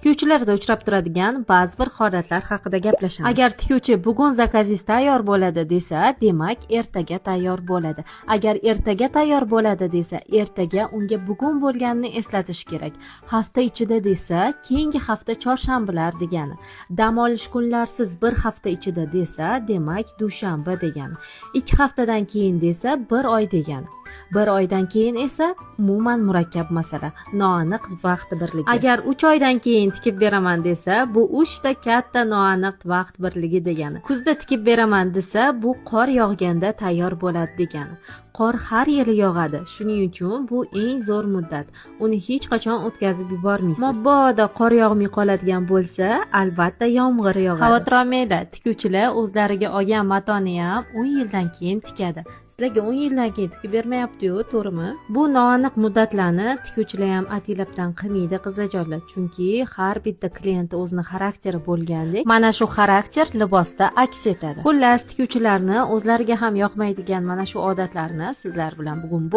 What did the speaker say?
Tikuvchilarda uchrab turadigan ba'zi bir holatlar haqida gaplashamiz. Agar tikuvchi bugun zakazingiz tayyor bo'ladi desa, demak ertaga tayyor bo'ladi. Agar ertaga tayyor bo'ladi desa, ertaga unga bugun bo'lganini eslatish kerak. Hafta ichida desa, keyingi hafta chorshanbalar degani. Dam olish kunlarsiz bir hafta ichida desa, demak dushanba degani. 2 haftadan keyin desa, 1 oy degani. 1 oydan keyin esa umuman murakkab masala, noaniq vaqt birligi. Agar 3 oydan keyin tikib beraman desa, bu 3 ta katta noaniq vaqt birligi degani. Kuzda tikib beraman desa, bu qor yog'ganda tayyor bo'ladi degani. Qor har yili yog'adi, shuning uchun bu eng zo'r muddat. Uni hech qachon o'tkazib yubormaysiz. Mabodo qor yog'may qoladigan bo'lsa, albatta yomg'ir yog'adi. Xavotir olmanglar, tikuvchilar o'zlariga olgan matoni ham 10 yildan keyin tikadi. Sizlarga 10 yildan keyin tikib bermayapti-yu, to'g'rimi? Bu noaniq muddatlarni tikuvchilar ham atilabdan qilmaydi qizlarjonlar, chunki har bitta kliyenti o'zining xarakteri bo'lgandek, mana shu xarakter libosda aks etadi. Xullas, tikuvchilarni o'zlariga ham yoqmaydigan mana shu odatlarni sizlar bilan bugun